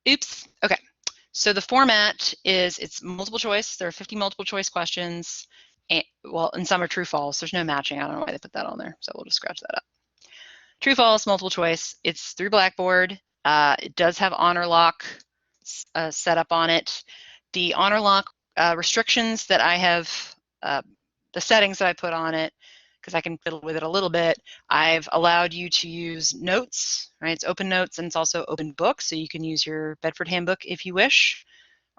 Oops. Okay. So the format is, it's multiple choice. There are 50 multiple choice questions. And, well, and some are true false. There's no matching. I don't know why they put that on there. So we'll just scratch that up. True false, multiple choice. It's through Blackboard. It does have honor lock set up on it. The honor lock restrictions that I have, the settings that I put on it, because I can fiddle with it a little bit, I've allowed you to use notes, right? It's open notes and it's also open book, so you can use your Bedford handbook if you wish,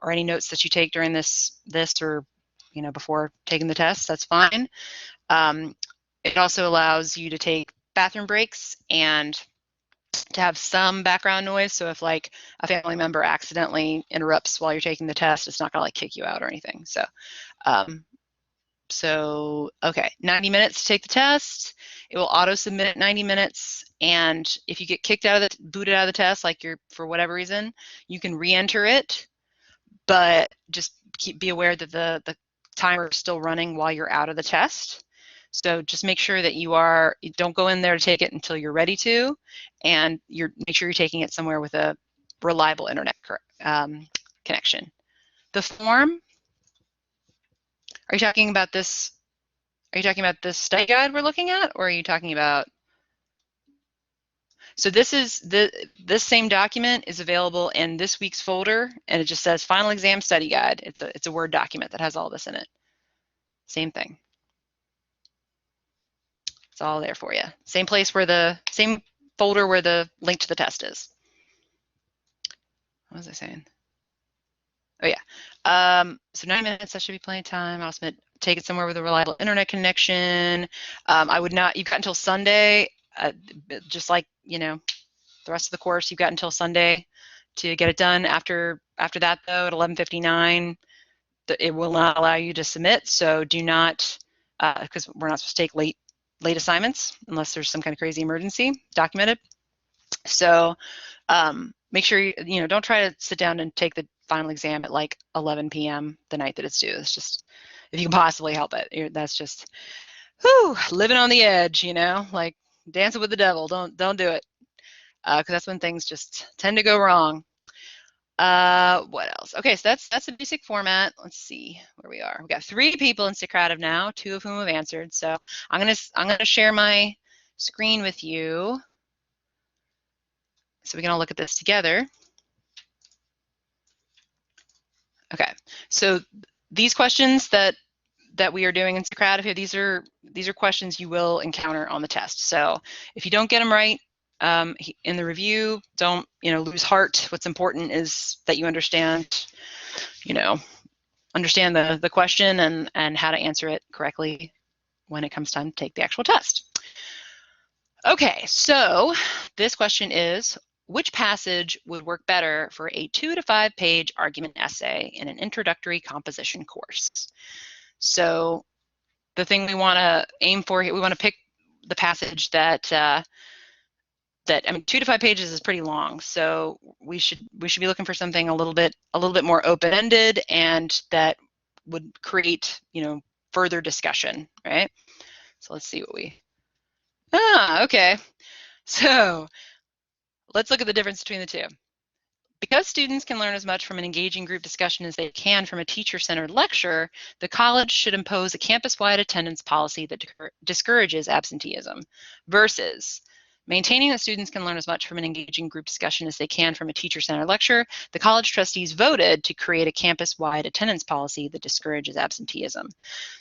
or any notes that you take during this or before taking the test, that's fine. It also allows you to take bathroom breaks and to have some background noise, so if like a family member accidentally interrupts while you're taking the test, it's not gonna like kick you out or anything. So okay, 90 minutes to take the test. It will auto submit at 90 minutes, and if you get kicked out of booted out of the test, like you're for whatever reason, you can re-enter it, but just be aware that the timer is still running while you're out of the test. So just make sure that you don't go in there to take it until you're ready to, and make sure you're taking it somewhere with a reliable internet connection. The form, are you talking about this? Are you talking about this study guide we're looking at, or are you talking about? So this same document is available in this week's folder, and it just says Final Exam Study Guide. It's a Word document that has all this in it. Same thing. It's all there for you. Same place where same folder where the link to the test is. What was I saying? Oh yeah. So 9 minutes, that should be plenty of time. I'll take it somewhere with a reliable internet connection. I would not, you've got until Sunday, just like, the rest of the course, you've got until Sunday to get it done. After that though, at 11:59, it will not allow you to submit. So do not, because we're not supposed to take late assignments unless there's some kind of crazy emergency documented. So make sure don't try to sit down and take the final exam at like 11 p.m. the night that it's due. It's just, if you can possibly help it, that's just, whew, living on the edge, like dancing with the devil. Don't do it, because that's when things just tend to go wrong. What else? Okay, so that's the basic format. Let's see where we are. We've got 3 people in Socrative now, 2 of whom have answered. So I'm gonna share my screen with you, so we can all look at this together. Okay, so these questions that we are doing in Socrative here, these are questions you will encounter on the test. So if you don't get them right in the review, don't lose heart. What's important is that you understand the question and how to answer it correctly when it comes time to take the actual test. Okay, so this question is, which passage would work better for a 2 to 5 page argument essay in an introductory composition course? So the thing we want to aim for here, we want to pick the passage that 2 to 5 pages is pretty long, so we should be looking for something a little bit more open-ended and that would create further discussion, right? So let's see what we okay, so let's look at the difference between the two. Because students can learn as much from an engaging group discussion as they can from a teacher-centered lecture, the college should impose a campus-wide attendance policy that discourages absenteeism, versus maintaining that students can learn as much from an engaging group discussion as they can from a teacher-centered lecture. The college trustees voted to create a campus-wide attendance policy that discourages absenteeism.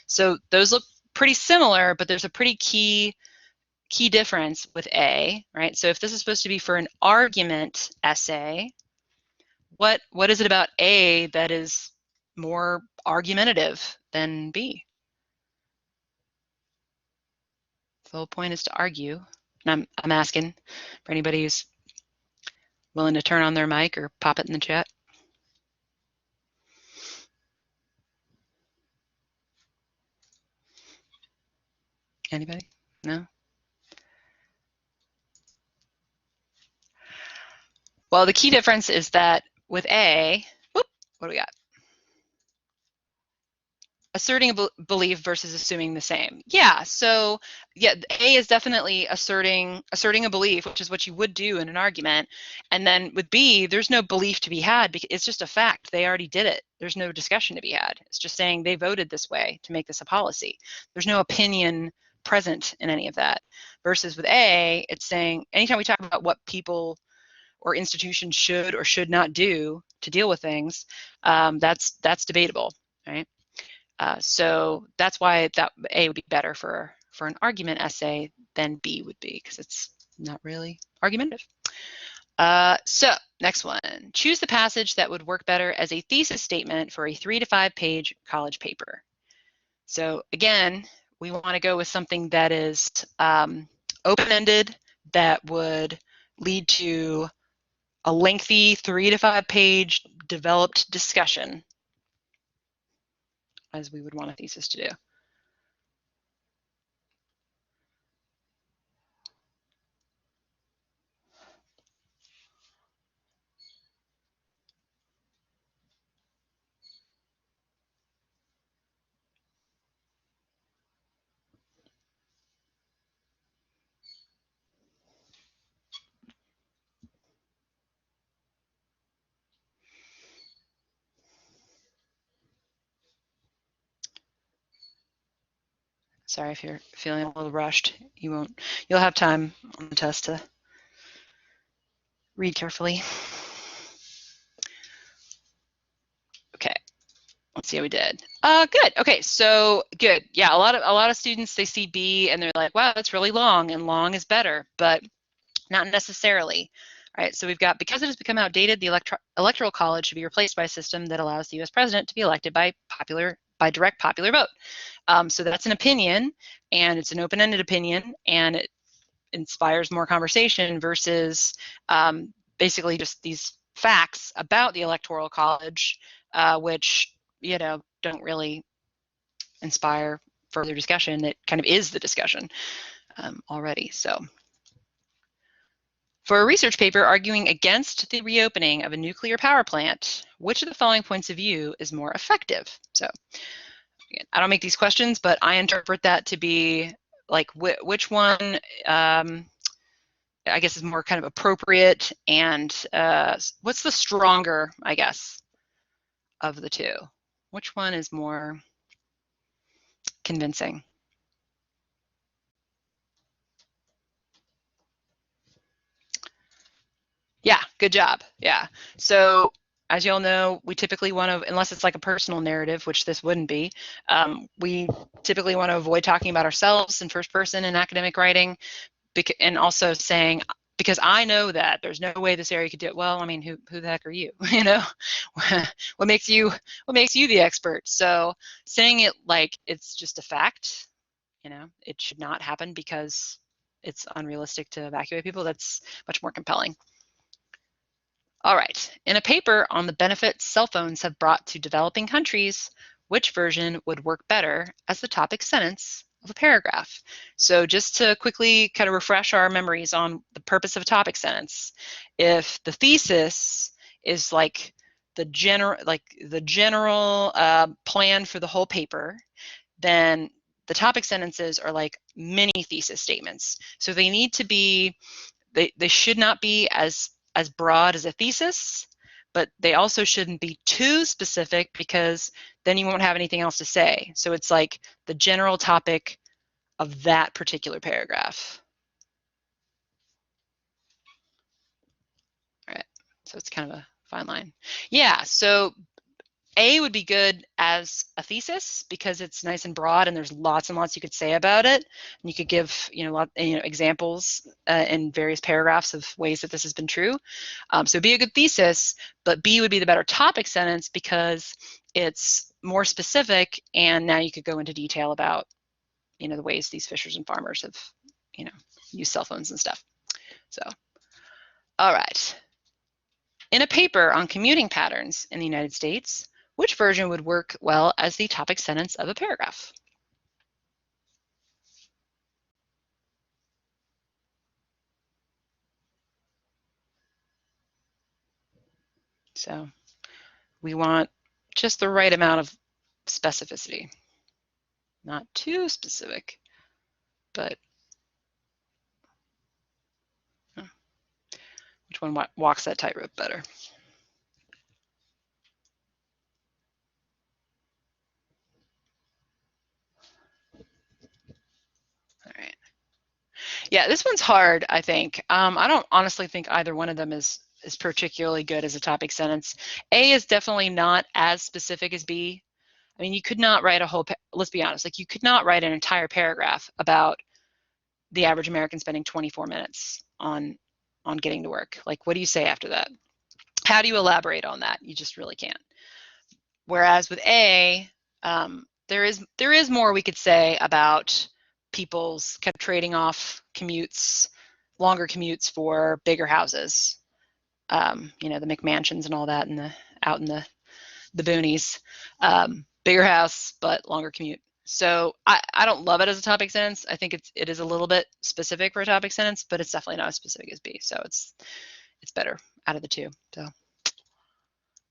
So those look pretty similar, but there's a pretty key difference with A, right? So if this is supposed to be for an argument essay, what is it about A that is more argumentative than B? The whole point is to argue. And I'm asking for anybody who's willing to turn on their mic or pop it in the chat. Anybody? No? Well, the key difference is that with A, whoop, what do we got? asserting a belief versus assuming the same. Yeah, so yeah, A is definitely asserting a belief, which is what you would do in an argument. And then with B, there's no belief to be had because it's just a fact. They already did it. There's no discussion to be had. It's just saying they voted this way to make this a policy. There's no opinion present in any of that. Versus with A, it's saying anytime we talk about what people or institutions should or should not do to deal with things, that's debatable, right? So that's why that A would be better for an argument essay than B would be, because it's not really argumentative. So next one, choose the passage that would work better as a thesis statement for a 3 to 5 page college paper. So again, we want to go with something that is open-ended, that would lead to a lengthy 3 to 5 page developed discussion, as we would want a thesis to do. Sorry if you're feeling a little rushed. You'll have time on the test to read carefully. Okay, let's see how we did. Good. Okay, so good. Yeah, a lot of students, they see B and they're like, wow, that's really long, and long is better, but not necessarily. All right, so we've got, because it has become outdated, the electoral college should be replaced by a system that allows the U.S. president to be elected by direct popular vote. So that's an opinion, and it's an open-ended opinion, and it inspires more conversation versus basically just these facts about the electoral college, which, you know, don't really inspire further discussion. It kind of is the discussion already. So for a research paper arguing against the reopening of a nuclear power plant, which of the following points of view is more effective? So again, I don't make these questions, but I interpret that to be like which one I guess is more kind of appropriate, and what's the stronger, I guess, of the two? Which one is more convincing? Yeah, good job. Yeah. So as you all know, we typically want to, unless it's like a personal narrative, which this wouldn't be, we typically want to avoid talking about ourselves in first person in academic writing, and also saying, because I know that there's no way this area could do it. Well, I mean, who the heck are you? You know, what makes you the expert? So saying it like it's just a fact, you know, it should not happen because it's unrealistic to evacuate people. That's much more compelling. All right, in a paper on the benefits cell phones have brought to developing countries, which version would work better as the topic sentence of a paragraph? So just to quickly kind of refresh our memories on the purpose of a topic sentence, if the thesis is like the general plan for the whole paper, then the topic sentences are like mini thesis statements. So they need to be, they should not be as broad as a thesis, but they also shouldn't be too specific because then you won't have anything else to say. So it's like the general topic of that particular paragraph. All right, so it's kind of a fine line. Yeah, so A would be good as a thesis because it's nice and broad and there's lots and lots you could say about it. And you could give, examples in various paragraphs of ways that this has been true. So it'd be a good thesis, but B would be the better topic sentence because it's more specific, and now you could go into detail about, the ways these fishers and farmers have, used cell phones and stuff. So, all right. In a paper on commuting patterns in the United States, which version would work well as the topic sentence of a paragraph? So we want just the right amount of specificity. Not too specific, but which one walks that tightrope better? All right. Yeah, this one's hard, I think. I don't honestly think either one of them is particularly good as a topic sentence. A is definitely not as specific as B. I mean, you could not write a whole, let's be honest, like you could not write an entire paragraph about the average American spending 24 minutes on getting to work. Like, what do you say after that? How do you elaborate on that? You just really can't. Whereas with A, there is more we could say about people's kind of trading off commutes, longer commutes for bigger houses. You know, the McMansions and all that, and out in the boonies. Bigger house, but longer commute. So I don't love it as a topic sentence. I think it is a little bit specific for a topic sentence, but it's definitely not as specific as B. So it's better out of the two. So,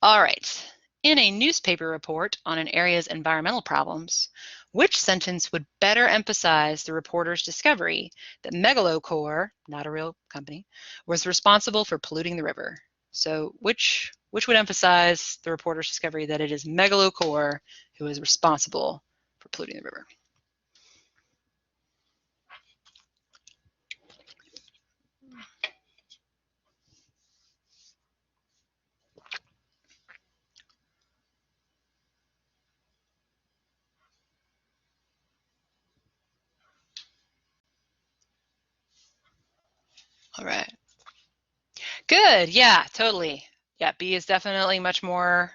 all right. In a newspaper report on an area's environmental problems, which sentence would better emphasize the reporter's discovery that Megalocorp, not a real company, was responsible for polluting the river? So which would emphasize the reporter's discovery that it is Megalocorp who is responsible for polluting the river? All right. Good. Yeah, totally. Yeah, B is definitely much more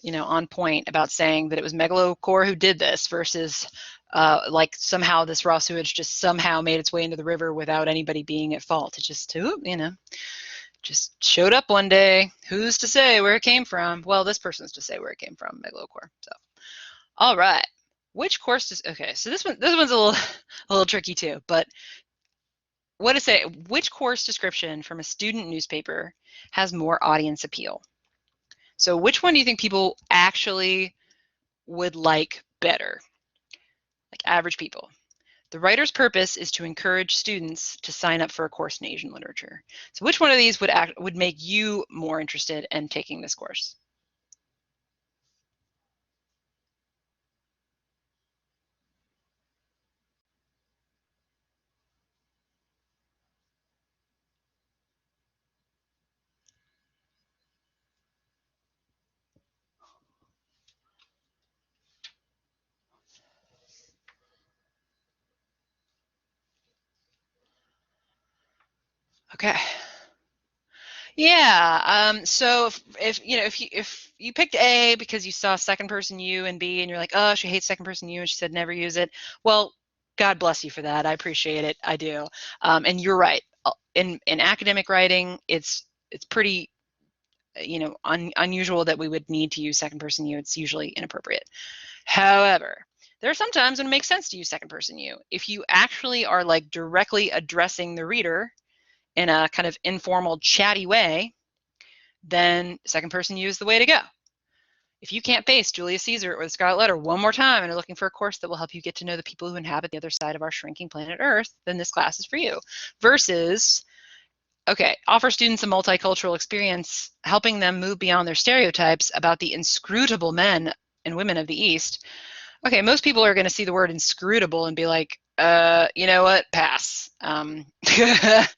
you know, on point about saying that it was Megalocorp who did this versus like somehow this raw sewage just somehow made its way into the river without anybody being at fault. It just, you know, just showed up one day. Who's to say where it came from? Well, this person's to say where it came from, Megalocorp. So, all right. Which course does, okay, so this one's a little tricky too, but what to say, which course description from a student newspaper has more audience appeal? So which one do you think people actually would like better? Like average people. The writer's purpose is to encourage students to sign up for a course in Asian literature. So which one of these would make you more interested in taking this course? Okay. Yeah. So if you know if you picked A because you saw second person you and B and you're like, oh, she hates second person you and she said never use it. Well, God bless you for that. I appreciate it. I do. And you're right. In academic writing, it's pretty you know unusual that we would need to use second person you. It's usually inappropriate. However, there are some times when it makes sense to use second person you. If you actually are like directly addressing the reader in a kind of informal, chatty way, then second person you is the way to go. If you can't face Julius Caesar or the Scarlet Letter one more time and are looking for a course that will help you get to know the people who inhabit the other side of our shrinking planet Earth, then this class is for you. Versus, okay, offer students a multicultural experience, helping them move beyond their stereotypes about the inscrutable men and women of the East. Okay, most people are going to see the word inscrutable and be like, you know what, pass. If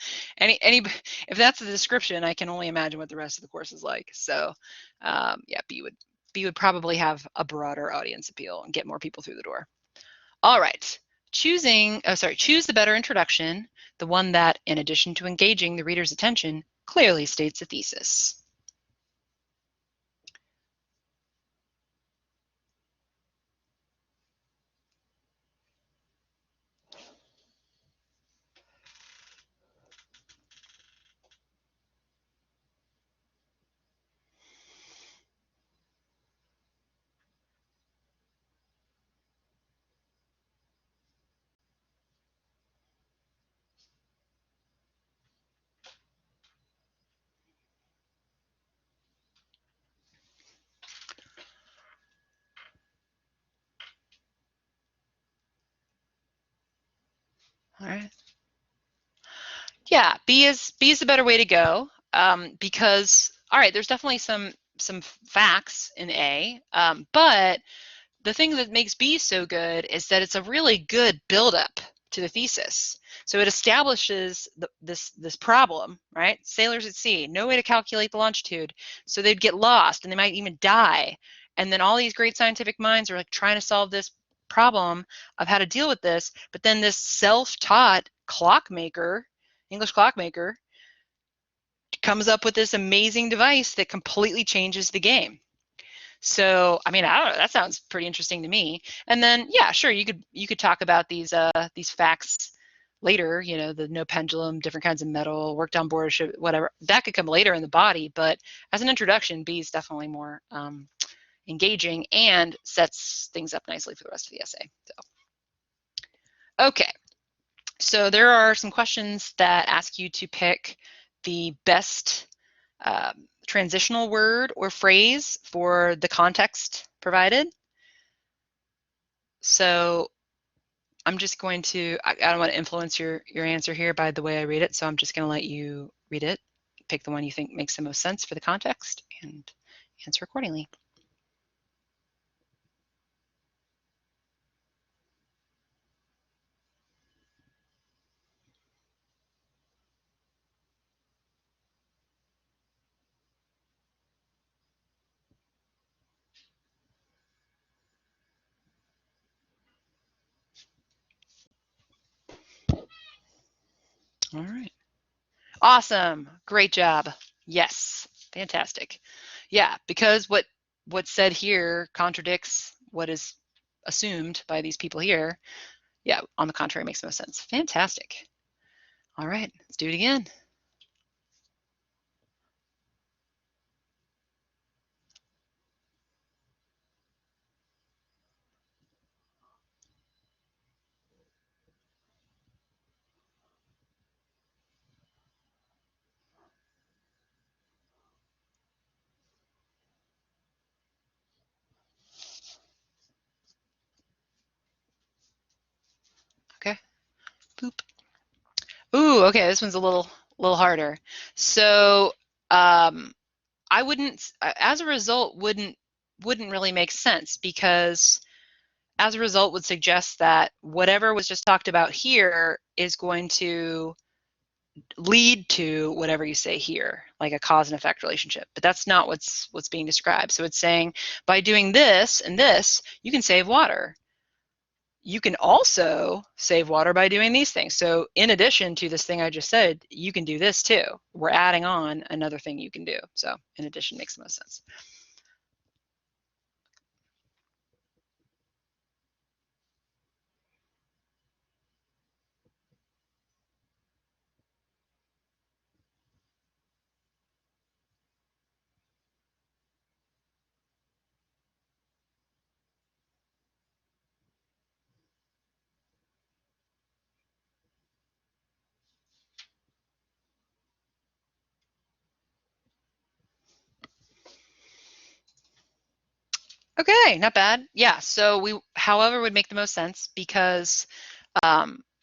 that's the description, I can only imagine what the rest of the course is like. So, yeah, B would probably have a broader audience appeal and get more people through the door. All right, choose the better introduction, the one that, in addition to engaging the reader's attention, clearly states a thesis. All right. Yeah, B is the better way to go, because, all right, there's definitely some facts in A, but the thing that makes B so good is that it's a really good buildup to the thesis. So it establishes this problem, right? Sailors at sea, no way to calculate the longitude, so they'd get lost and they might even die. And then all these great scientific minds are like trying to solve this problem of how to deal with this, but then this self-taught clockmaker, English clockmaker, comes up with this amazing device that completely changes the game. So, I mean, I don't know, that sounds pretty interesting to me. And then, yeah, sure, you could talk about these facts later, you know, the no pendulum, different kinds of metal, worked on board a ship, whatever. That could come later in the body, but as an introduction, B is definitely more engaging and sets things up nicely for the rest of the essay. So, okay. So there are some questions that ask you to pick the best transitional word or phrase for the context provided. So I'm just going to, I don't want to influence your answer here by the way I read it, so I'm just going to let you read it, pick the one you think makes the most sense for the context, and answer accordingly. All right. Awesome. Great job. Yes. Fantastic. Yeah, because what's said here contradicts what is assumed by these people here. Yeah, on the contrary, makes no sense. Fantastic. All right, let's do it again. Okay. Boop. Ooh, okay, this one's a little harder. So I wouldn't, as a result, wouldn't really make sense, because as a result would suggest that whatever was just talked about here is going to lead to whatever you say here, like a cause and effect relationship. But that's not what's being described. So it's saying by doing this and this, you can save water. You can also save water by doing these things. So in addition to this thing I just said, you can do this too. We're adding on another thing you can do. So in addition makes the most sense. Okay, not bad. Yeah, so we, however, would make the most sense, because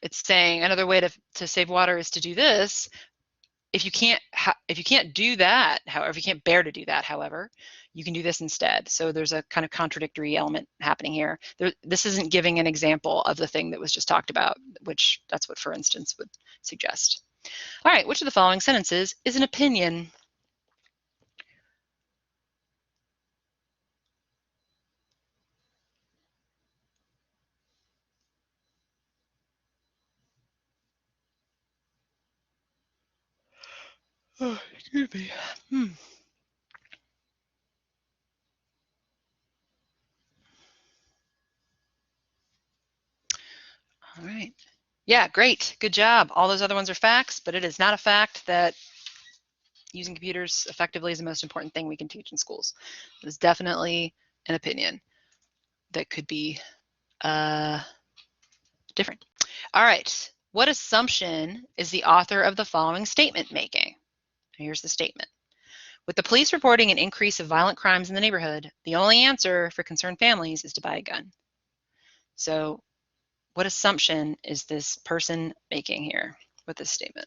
it's saying another way to save water is to do this. If you can't do that, however, if you can't bear to do that, however, you can do this instead. So there's a kind of contradictory element happening here. This isn't giving an example of the thing that was just talked about, which that's what for instance would suggest. All right, which of the following sentences is an opinion? Oh, excuse me. All right. Yeah, great. Good job. All those other ones are facts, but it is not a fact that using computers effectively is the most important thing we can teach in schools. It is definitely an opinion that could be different. All right. What assumption is the author of the following statement making? Here's the statement. With the police reporting an increase of violent crimes in the neighborhood, the only answer for concerned families is to buy a gun. So What assumption is this person making here with this statement?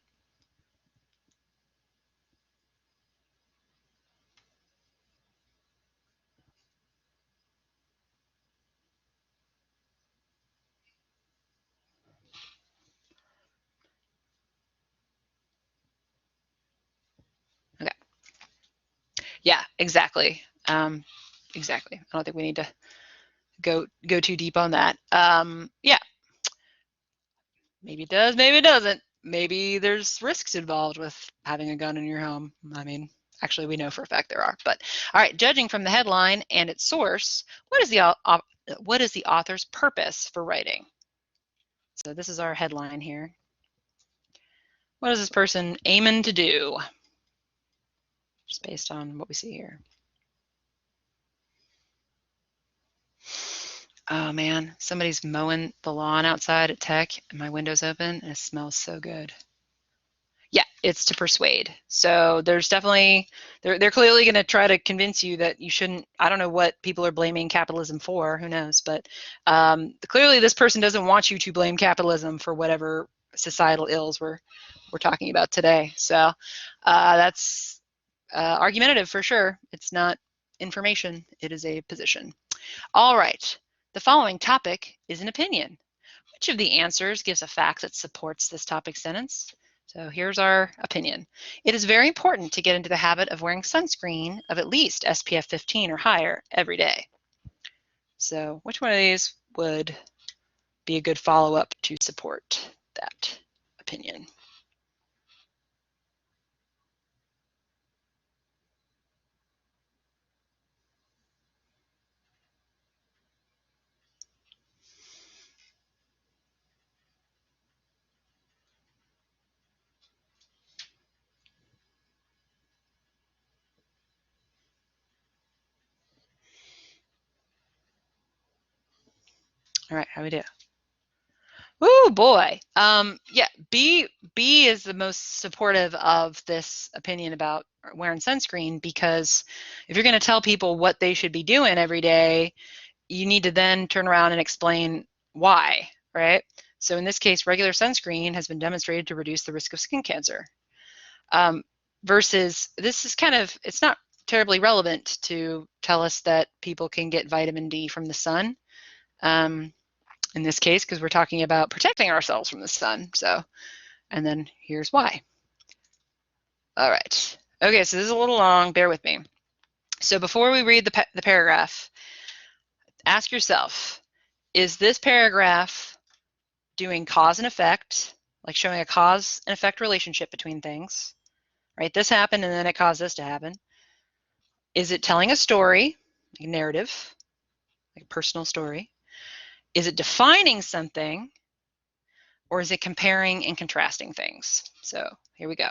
Okay. Yeah, exactly. Exactly. I don't think we need to go too deep on that. Yeah, maybe it does, maybe it doesn't. Maybe there's risks involved with having a gun in your home. I mean, actually, we know for a fact there are. But all right, judging from the headline and its source, what is the author's purpose for writing? So this is our headline here. What is this person aiming to do? Just based on what we see here. Oh man, somebody's mowing the lawn outside at Tech and my window's open and it smells so good. Yeah, it's to persuade. So there's definitely, they're clearly going to try to convince you that you shouldn't. I don't know what people are blaming capitalism for, who knows, but clearly this person doesn't want you to blame capitalism for whatever societal ills we're talking about today. So that's argumentative for sure. It's not information, it is a position. All right, the following topic is an opinion. Which of the answers gives a fact that supports this topic sentence? So here's our opinion. It is very important to get into the habit of wearing sunscreen of at least SPF 15 or higher every day. So which one of these would be a good follow-up to support that opinion? All right, how we do? Oh boy. Yeah, B is the most supportive of this opinion about wearing sunscreen, because if you're going to tell people what they should be doing every day, you need to then turn around and explain why, right? So in this case, regular sunscreen has been demonstrated to reduce the risk of skin cancer. Versus this is kind of, it's not terribly relevant to tell us that people can get vitamin D from the sun. In this case, because we're talking about protecting ourselves from the sun. So, and then here's why. All right. Okay, so this is a little long, bear with me. So before we read the paragraph, ask yourself, is this paragraph doing cause and effect, like showing a cause and effect relationship between things, right? This happened and then it caused this to happen. Is it telling a story, like a narrative, like a personal story? Is it defining something, or is it comparing and contrasting things? So here we go.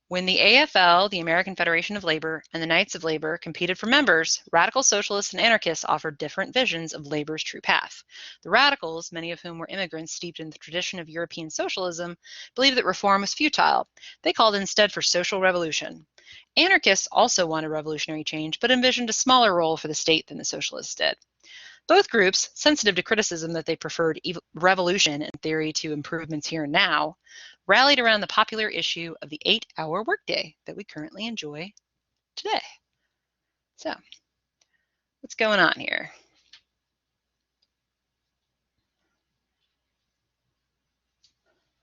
When the AFL, the American Federation of Labor, and the Knights of Labor competed for members, radical socialists and anarchists offered different visions of labor's true path. The radicals, many of whom were immigrants steeped in the tradition of European socialism, believed that reform was futile. They called instead for social revolution. Anarchists also wanted revolutionary change, but envisioned a smaller role for the state than the socialists did. Both groups, sensitive to criticism that they preferred revolution in theory to improvements here and now, rallied around the popular issue of the 8-hour workday that we currently enjoy today. So, what's going on here?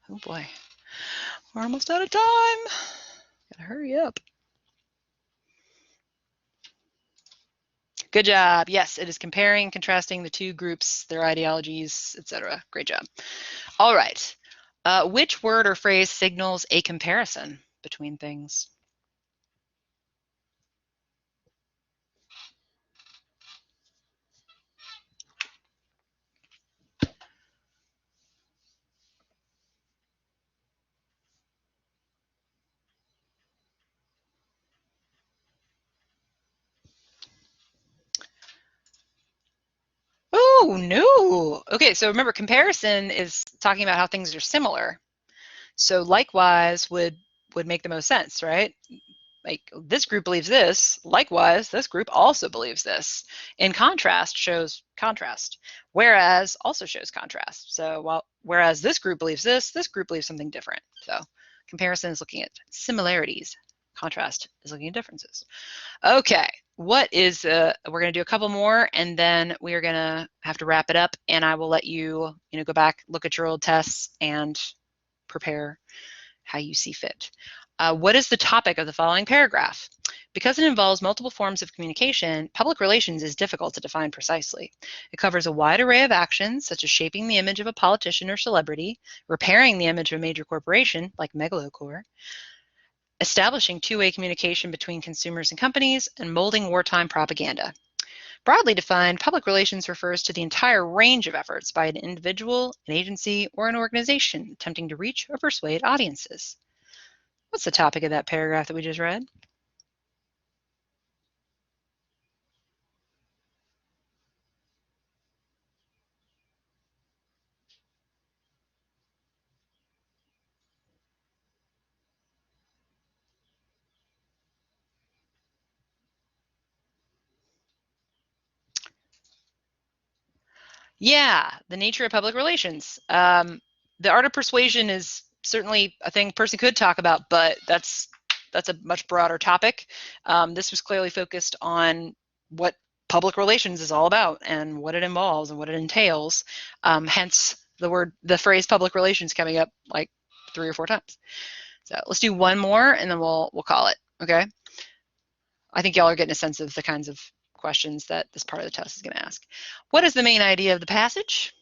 Oh boy, we're almost out of time. Gotta hurry up. Good job. Yes, it is comparing, contrasting the two groups, their ideologies, etc. Great job. All right. Which word or phrase signals a comparison between things? Oh, no. Okay, so remember, comparison is talking about how things are similar. So likewise would make the most sense, right? like this group believes this, likewise, this group also believes this. In contrast shows contrast, whereas also shows contrast. So whereas this group believes this group believes something different. So comparison is looking at similarities. Contrast is looking at differences. Okay, what is, we're going to do a couple more and then we are going to have to wrap it up, and I will let you, go back, look at your old tests and prepare how you see fit. What is the topic of the following paragraph? Because it involves multiple forms of communication, public relations is difficult to define precisely. It covers a wide array of actions, such as shaping the image of a politician or celebrity, repairing the image of a major corporation, like Megalocorp, establishing two-way communication between consumers and companies, and molding wartime propaganda. Broadly defined, public relations refers to the entire range of efforts by an individual, an agency, or an organization attempting to reach or persuade audiences. What's the topic of that paragraph that we just read? Yeah, the nature of public relations. The art of persuasion is certainly a thing a person could talk about, but that's a much broader topic. This was clearly focused on what public relations is all about and what it involves and what it entails. Hence the phrase public relations coming up like 3 or 4 times. So let's do one more and then we'll call it. Okay. I think y'all are getting a sense of the kinds of questions that this part of the test is going to ask. What is the main idea of the passage?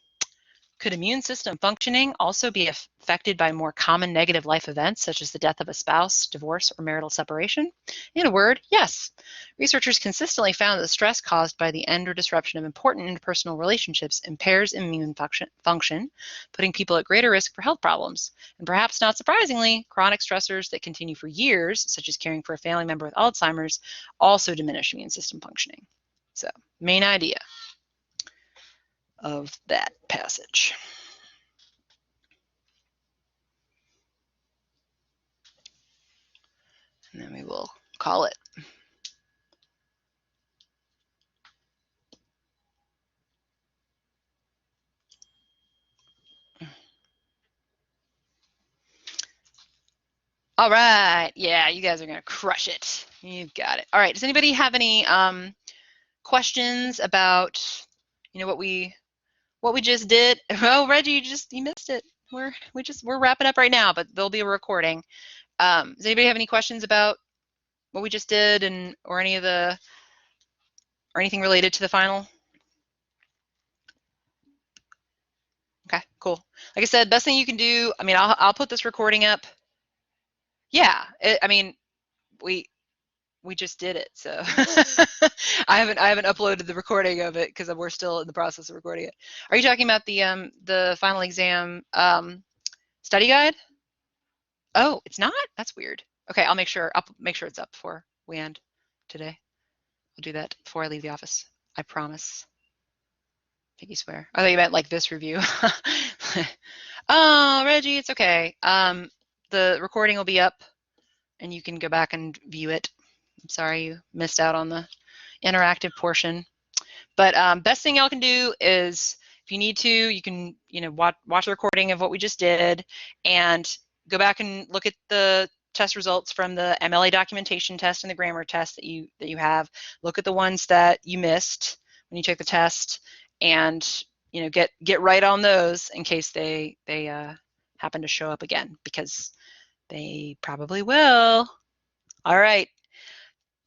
Could immune system functioning also be affected by more common negative life events, such as the death of a spouse, divorce, or marital separation? In a word, yes. Researchers consistently found that the stress caused by the end or disruption of important interpersonal relationships impairs immune function, putting people at greater risk for health problems. And perhaps not surprisingly, chronic stressors that continue for years, such as caring for a family member with Alzheimer's, also diminish immune system functioning. So, main idea of that passage. And then we will call it. All right. Yeah, you guys are going to crush it. You've got it. All right. Does anybody have any questions about, what we just did? Oh, Reggie, you missed it. We're wrapping up right now, but there'll be a recording. Does anybody have any questions about what we just did or anything related to the final? Okay, cool. Like I said, best thing you can do, I'll put this recording up. Yeah, we just did it, so I haven't uploaded the recording of it because we're still in the process of recording it. Are you talking about the final exam study guide? Oh, it's not? That's weird. Okay, I'll make sure it's up before we end today. I'll do that before I leave the office. I promise. Piggy swear. I thought you meant like this review. Oh, Reggie, it's okay. The recording will be up and you can go back and view it. I'm sorry you missed out on the interactive portion. But best thing y'all can do is, if you need to, you can watch the recording of what we just did and go back and look at the test results from the MLA documentation test and the grammar test that you have. Look at the ones that you missed when you took the test, and get right on those in case they happen to show up again, because they probably will. All right.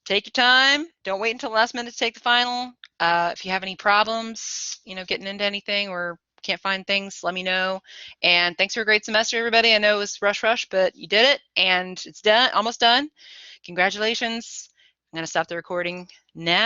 Take your time. Don't wait until the last minute to take the final. If you have any problems, getting into anything or can't find things, let me know. And thanks for a great semester, everybody. I know it was rush, but you did it, and it's done, almost done. Congratulations. I'm going to stop the recording now.